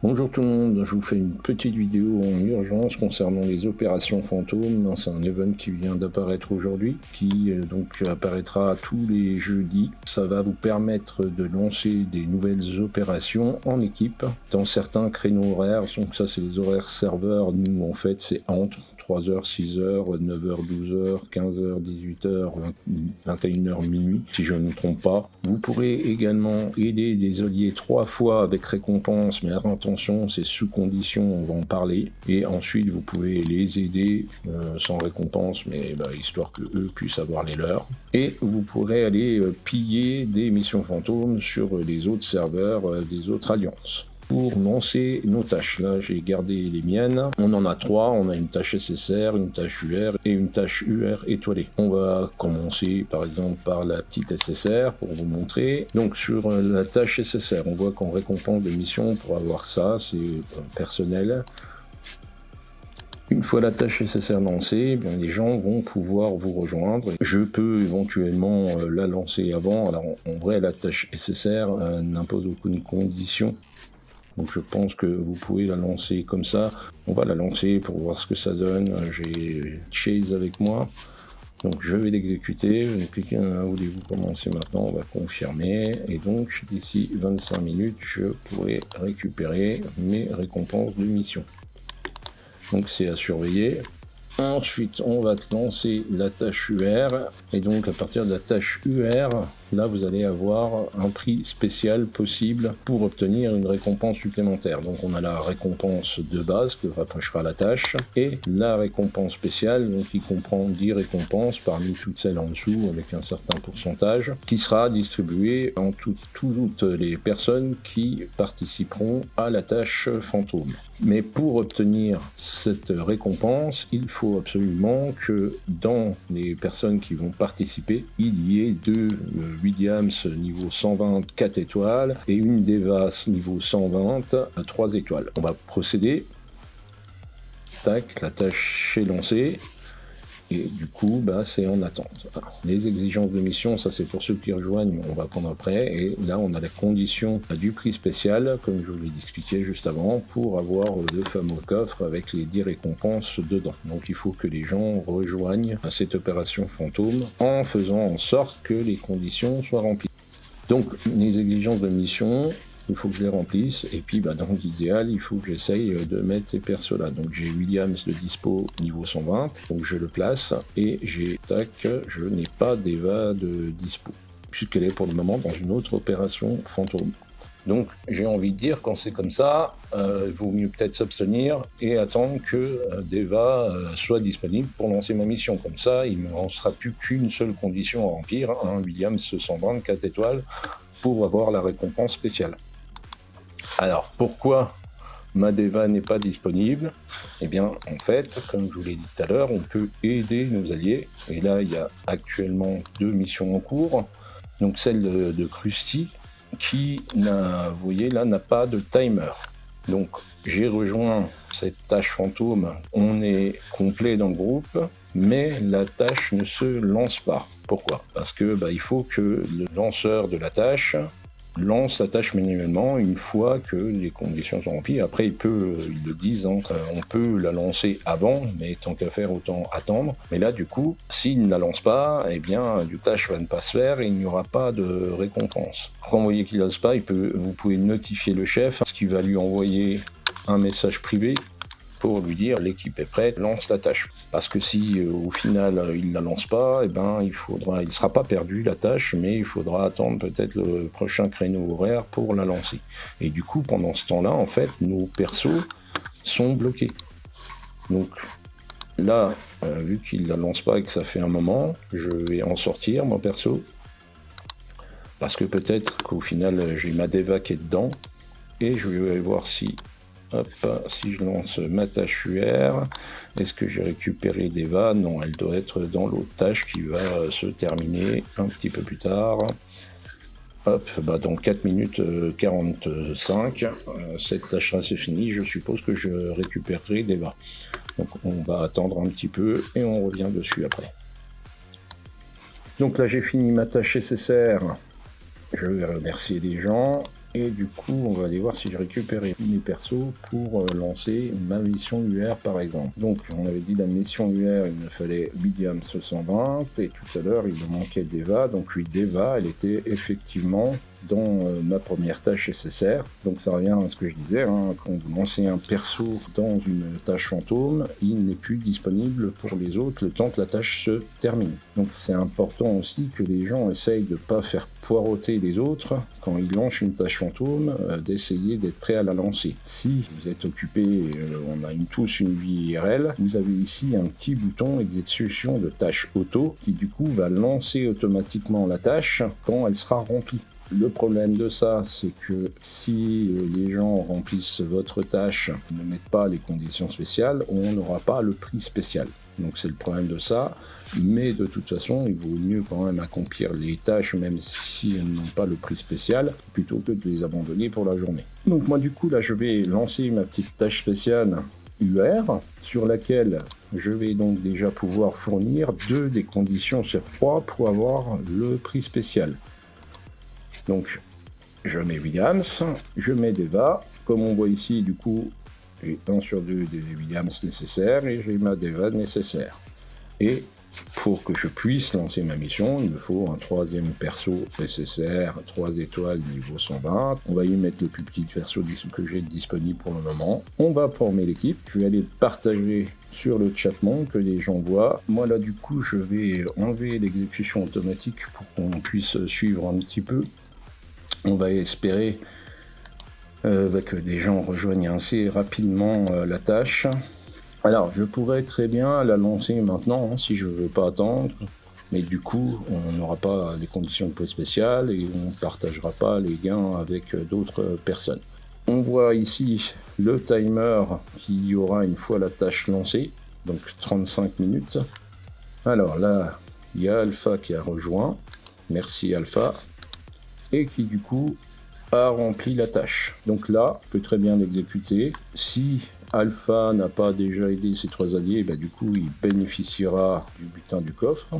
Bonjour tout le monde, je vous fais une petite vidéo en urgence concernant les opérations fantômes. C'est un event qui vient d'apparaître aujourd'hui, qui donc apparaîtra tous les jeudis. Ça va vous permettre de lancer des nouvelles opérations en équipe dans certains créneaux horaires. Donc ça c'est les horaires serveurs, nous en fait c'est entre 3h, 6h, 9h, 12h, 15h, 18h, 21h, minuit, si je ne me trompe pas. Vous pourrez également aider des alliés 3 fois avec récompense, mais attention, c'est sous condition, on va en parler. Et ensuite, vous pouvez les aider sans récompense, mais histoire que eux puissent avoir les leurs. Et vous pourrez aller piller des missions fantômes sur les autres serveurs des autres alliances. Pour lancer nos tâches, là j'ai gardé les miennes, on en a 3, on a une tâche SSR, une tâche UR et une tâche UR étoilée. On va commencer par exemple par la petite SSR pour vous montrer. Donc sur la tâche SSR, on voit qu'en récompense de mission pour avoir ça, c'est personnel. Une fois la tâche SSR lancée, bien, les gens vont pouvoir vous rejoindre. Je peux éventuellement la lancer avant. Alors en vrai, la tâche SSR n'impose aucune condition. Donc je pense que vous pouvez la lancer comme ça. On va la lancer pour voir ce que ça donne. J'ai Chase avec moi. Donc je vais l'exécuter. Je vais cliquer voulez-vous commencer maintenant, on va confirmer. Et donc d'ici 25 minutes, je pourrai récupérer mes récompenses de mission. Donc c'est à surveiller. Ensuite, on va lancer la tâche UR. Et donc, à partir de la tâche UR, là, vous allez avoir un prix spécial possible pour obtenir une récompense supplémentaire. Donc, on a la récompense de base que rapprochera la tâche et la récompense spéciale, donc qui comprend 10 récompenses parmi toutes celles en dessous avec un certain pourcentage, qui sera distribuée en toutes les personnes qui participeront à la tâche fantôme. Mais pour obtenir cette récompense, il faut absolument que dans les personnes qui vont participer, il y ait 2 Williams niveau 120 4 étoiles et une Devas niveau 120 à 3 étoiles. On va procéder. Tac, la tâche est lancée. Et du coup, c'est en attente. Alors, les exigences de mission, ça c'est pour ceux qui rejoignent, on va prendre après. Et là, on a la condition du prix spécial, comme je vous l'ai expliqué juste avant, pour avoir le fameux coffre avec les 10 récompenses dedans. Donc il faut que les gens rejoignent cette opération fantôme en faisant en sorte que les conditions soient remplies. Donc les exigences de mission, il faut que je les remplisse, et puis dans l'idéal, il faut que j'essaye de mettre ces persos-là. Donc j'ai Williams de dispo niveau 120, donc je le place, et je n'ai pas d'Eva de dispo, puisqu'elle est pour le moment dans une autre opération fantôme. Donc j'ai envie de dire, quand c'est comme ça, il vaut mieux peut-être s'abstenir et attendre que Deva soit disponible pour lancer ma mission. Comme ça, il ne me restera plus qu'une seule condition à remplir, un Williams 120 4 étoiles, pour avoir la récompense spéciale. Alors, pourquoi ma Deva n'est pas disponible? Eh bien, en fait, comme je vous l'ai dit tout à l'heure, on peut aider nos alliés. Et là, il y a actuellement 2 missions en cours. Donc, celle de Krusty, qui, vous voyez, là, n'a pas de timer. Donc, j'ai rejoint cette tâche fantôme. On est complet dans le groupe, mais la tâche ne se lance pas. Pourquoi? Parce que il faut que le lanceur de la tâche lance la tâche manuellement une fois que les conditions sont remplies. Après, ils le disent, on peut la lancer avant, mais tant qu'à faire, autant attendre. Mais là, du coup, s'il ne la lance pas, eh bien, la tâche va ne pas se faire et il n'y aura pas de récompense. Quand vous voyez qu'il ne lance pas, vous pouvez notifier le chef, ce qui va lui envoyer un message privé pour lui dire l'équipe est prête, lance la tâche. Parce que si au final il la lance pas, il sera pas perdu la tâche, mais il faudra attendre peut-être le prochain créneau horaire pour la lancer. Et du coup, pendant ce temps-là, en fait, nos persos sont bloqués. Donc là, vu qu'il la lance pas et que ça fait un moment, je vais en sortir mon perso. Parce que peut-être qu'au final, j'ai ma Deva qui est dedans. Et je vais voir si je lance ma tâche UR, est-ce que j'ai récupéré Deva? Non, elle doit être dans l'autre tâche qui va se terminer un petit peu plus tard. Dans 4 minutes 45, cette tâche-là c'est fini, je suppose que je récupérerai Deva. Donc on va attendre un petit peu et on revient dessus après. Donc là j'ai fini ma tâche SSR, je vais remercier les gens. Et du coup, on va aller voir si j'ai récupéré mes persos pour lancer ma mission UR par exemple. Donc, on avait dit la mission UR, il me fallait Williams 120 et tout à l'heure, il me manquait Deva. Donc, oui, Deva, elle était effectivement dans ma première tâche SSR. Donc, ça revient à ce que je disais, hein, quand vous lancez un perso dans une tâche fantôme, il n'est plus disponible pour les autres le temps que la tâche se termine. Donc, c'est important aussi que les gens essayent de ne pas faire poireauter les autres quand ils lancent une tâche fantôme, d'essayer d'être prêt à la lancer. Si vous êtes occupé, on a tous une vie IRL, vous avez ici un petit bouton exécution de tâche auto qui du coup va lancer automatiquement la tâche quand elle sera remplie. Le problème de ça, c'est que si les gens remplissent votre tâche, ne mettent pas les conditions spéciales, on n'aura pas le prix spécial. Donc c'est le problème de ça, mais de toute façon, il vaut mieux quand même accomplir les tâches, même si elles n'ont pas le prix spécial, plutôt que de les abandonner pour la journée. Donc moi du coup là, je vais lancer ma petite tâche spéciale UR, sur laquelle je vais donc déjà pouvoir fournir 2 des conditions sur 3 pour avoir le prix spécial. Donc, je mets Williams, je mets Deva. Comme on voit ici, du coup, j'ai 1 sur 2 des Williams nécessaires et j'ai ma Deva nécessaire. Et pour que je puisse lancer ma mission, il me faut un 3e perso nécessaire, 3 étoiles niveau 120. On va y mettre le plus petit perso que j'ai disponible pour le moment. On va former l'équipe. Je vais aller partager sur le chatman que les gens voient. Moi là du coup je vais enlever l'exécution automatique pour qu'on puisse suivre un petit peu. On va espérer que des gens rejoignent assez rapidement la tâche. Alors, je pourrais très bien la lancer maintenant, hein, si je ne veux pas attendre. Mais du coup, on n'aura pas les conditions de prix spéciales et on ne partagera pas les gains avec d'autres personnes. On voit ici le timer qu'il y aura une fois la tâche lancée, donc 35 minutes. Alors là, il y a Alpha qui a rejoint. Merci Alpha. Et qui du coup a rempli la tâche. Donc là, on peut très bien l'exécuter. Si Alpha n'a pas déjà aidé ses 3 alliés, bah, du coup il bénéficiera du butin du coffre.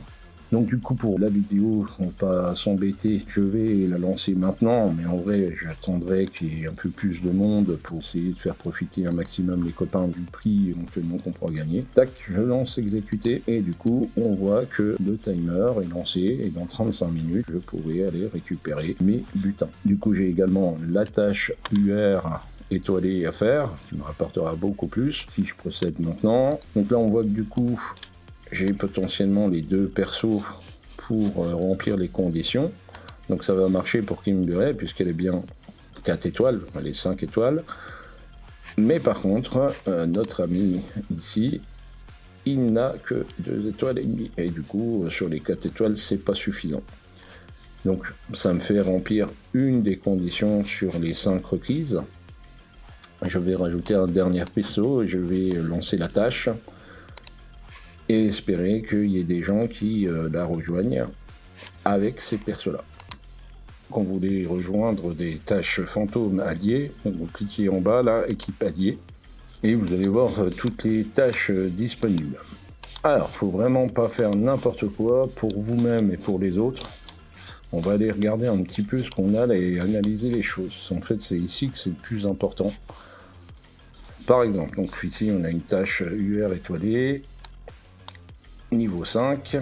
Donc du coup pour la vidéo, on va pas s'embêter, je vais la lancer maintenant, mais en vrai j'attendrai qu'il y ait un peu plus de monde pour essayer de faire profiter un maximum les copains du prix éventuellement qu'on pourra gagner. Tac, je lance exécuter et du coup on voit que le timer est lancé et dans 35 minutes je pourrai aller récupérer mes butins. Du coup j'ai également la tâche UR étoilée à faire, qui me rapportera beaucoup plus si je procède maintenant. Donc là on voit que du coup j'ai potentiellement les 2 persos pour remplir les conditions. Donc ça va marcher pour Kimberley puisqu'elle est bien 4 étoiles, elle est 5 étoiles. Mais par contre, notre ami ici, il n'a que 2 étoiles et demie. Et du coup, sur les 4 étoiles, c'est pas suffisant. Donc ça me fait remplir une des conditions sur les 5 requises. Je vais rajouter un dernier perso et je vais lancer la tâche. Et espérer qu'il y ait des gens qui la rejoignent avec ces persos-là. Quand vous voulez rejoindre des tâches fantômes alliées, vous cliquez en bas là, équipe alliée, et vous allez voir toutes les tâches disponibles. Alors, faut vraiment pas faire n'importe quoi pour vous-même et pour les autres. On va aller regarder un petit peu ce qu'on a et analyser les choses. En fait, c'est ici que c'est le plus important. Par exemple, donc ici on a une tâche UR étoilée, niveau 5,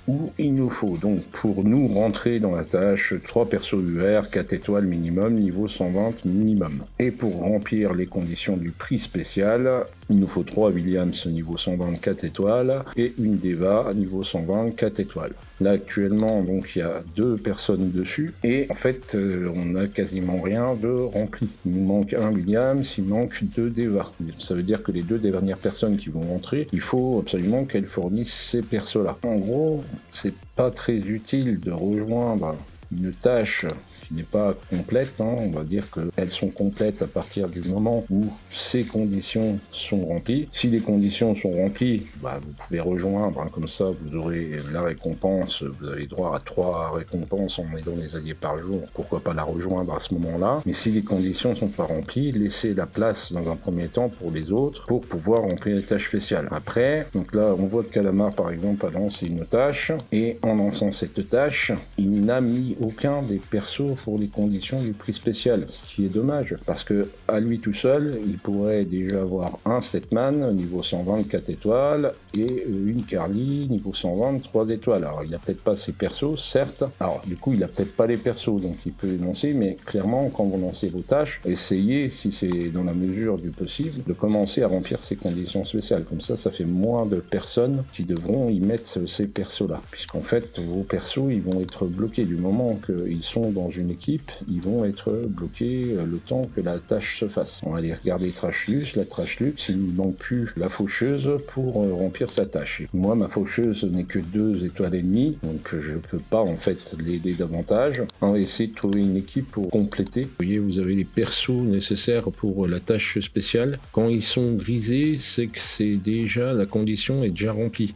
où il nous faut donc pour nous rentrer dans la tâche 3 persos UR, 4 étoiles minimum, niveau 120 minimum. Et pour remplir les conditions du prix spécial, il nous faut 3 Williams niveau 124 étoiles et une Deva niveau 124 étoiles. Là actuellement donc il y a 2 personnes dessus et en fait on n'a quasiment rien de rempli. Il nous manque un Williams, il manque 2 Deva. Ça veut dire que les 2 dernières personnes qui vont rentrer, il faut absolument qu'elles fournissent ces persos là. En gros, c'est pas très utile de rejoindre une tâche qui n'est pas complète, hein. On va dire qu'elles sont complètes à partir du moment où ces conditions sont remplies. Si les conditions sont remplies, vous pouvez rejoindre, hein, comme ça vous aurez la récompense, vous avez droit à 3 récompenses en aidant les alliés par jour, pourquoi pas la rejoindre à ce moment-là. Mais si les conditions sont pas remplies, laissez la place dans un premier temps pour les autres, pour pouvoir remplir les tâches spéciales. Après, donc là on voit que Calamar par exemple a lancé une tâche, et en lançant cette tâche, il n'a mis aucun des persos pour les conditions du prix spécial, ce qui est dommage, parce que à lui tout seul, il pourrait déjà avoir un Statman niveau 124 étoiles et une Carly niveau 120 3 étoiles. Alors il a peut-être pas ses persos, certes. Alors du coup il a peut-être pas les persos, donc il peut énoncer, mais clairement quand vous lancez vos tâches, essayez, si c'est dans la mesure du possible, de commencer à remplir ces conditions spéciales. Comme ça fait moins de personnes qui devront y mettre ces persos-là. Puisqu'en fait, vos persos, ils vont être bloqués. Du moment qu'ils sont dans une équipe, ils vont être bloqués le temps que la tâche se fasse. On va aller regarder Trashlux. La Trashlux, il ne manque plus la faucheuse pour remplir sa tâche. Et moi, ma faucheuse n'est que 2 étoiles et demie, donc je peux pas en fait l'aider davantage. On va essayer de trouver une équipe pour compléter. Vous voyez, vous avez les persos nécessaires pour la tâche spéciale. Quand ils sont grisés, c'est que c'est déjà la condition est déjà remplie.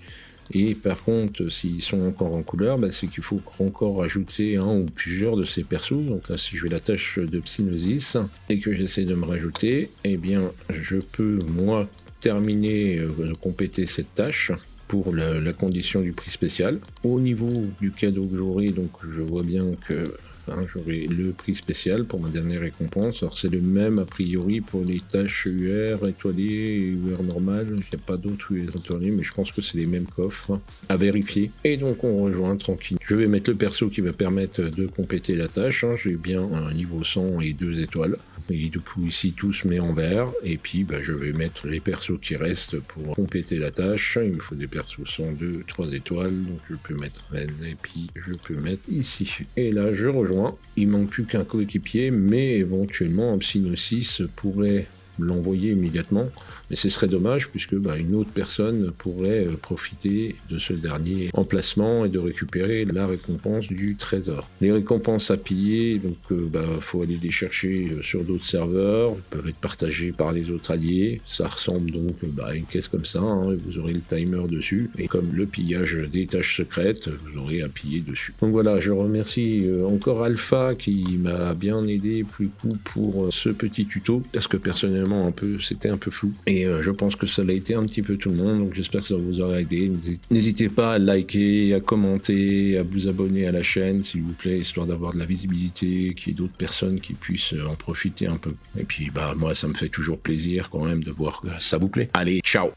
Et par contre, s'ils sont encore en couleur, c'est qu'il faut encore ajouter un ou plusieurs de ces persos. Donc là, si je vais la tâche de Psygnosis et que j'essaie de me rajouter, eh bien, je peux, moi, terminer de compléter cette tâche pour la condition du prix spécial. Au niveau du cadeau que j'aurai, donc je vois bien que j'aurai le prix spécial pour ma dernière récompense. Alors c'est le même a priori pour les tâches UR étoilées et UR normales. Il n'y a pas d'autres UR étoilées, mais je pense que c'est les mêmes coffres à vérifier. Et donc on rejoint tranquille. Je vais mettre le perso qui va permettre de compléter la tâche. J'ai bien un niveau 100 et 2 étoiles. Et du coup ici tout se met en vert. Et puis je vais mettre les persos qui restent pour compléter la tâche. Il me faut des persos 102, 3 étoiles. Donc je peux mettre elle et puis je peux mettre ici. Et là je rejoins. Il manque plus qu'un coéquipier, mais éventuellement un Psygnosis pourrait l'envoyer immédiatement, mais ce serait dommage puisque une autre personne pourrait profiter de ce dernier emplacement et de récupérer la récompense du trésor. Les récompenses à piller, donc faut aller les chercher sur d'autres serveurs, peuvent être partagées par les autres alliés. Ça ressemble donc à une caisse comme ça, et vous aurez le timer dessus, et comme le pillage des tâches secrètes, vous aurez à piller dessus. Donc voilà, je remercie encore Alpha qui m'a bien aidé pour ce petit tuto, parce que personnellement c'était un peu flou et je pense que ça l'a été un petit peu tout le monde, donc j'espère que ça vous aura aidé. N'hésitez pas à liker, à commenter, à vous abonner à la chaîne s'il vous plaît, histoire d'avoir de la visibilité, qu'il y ait d'autres personnes qui puissent en profiter un peu. Et puis moi ça me fait toujours plaisir quand même de voir que ça vous plaît. Allez, ciao.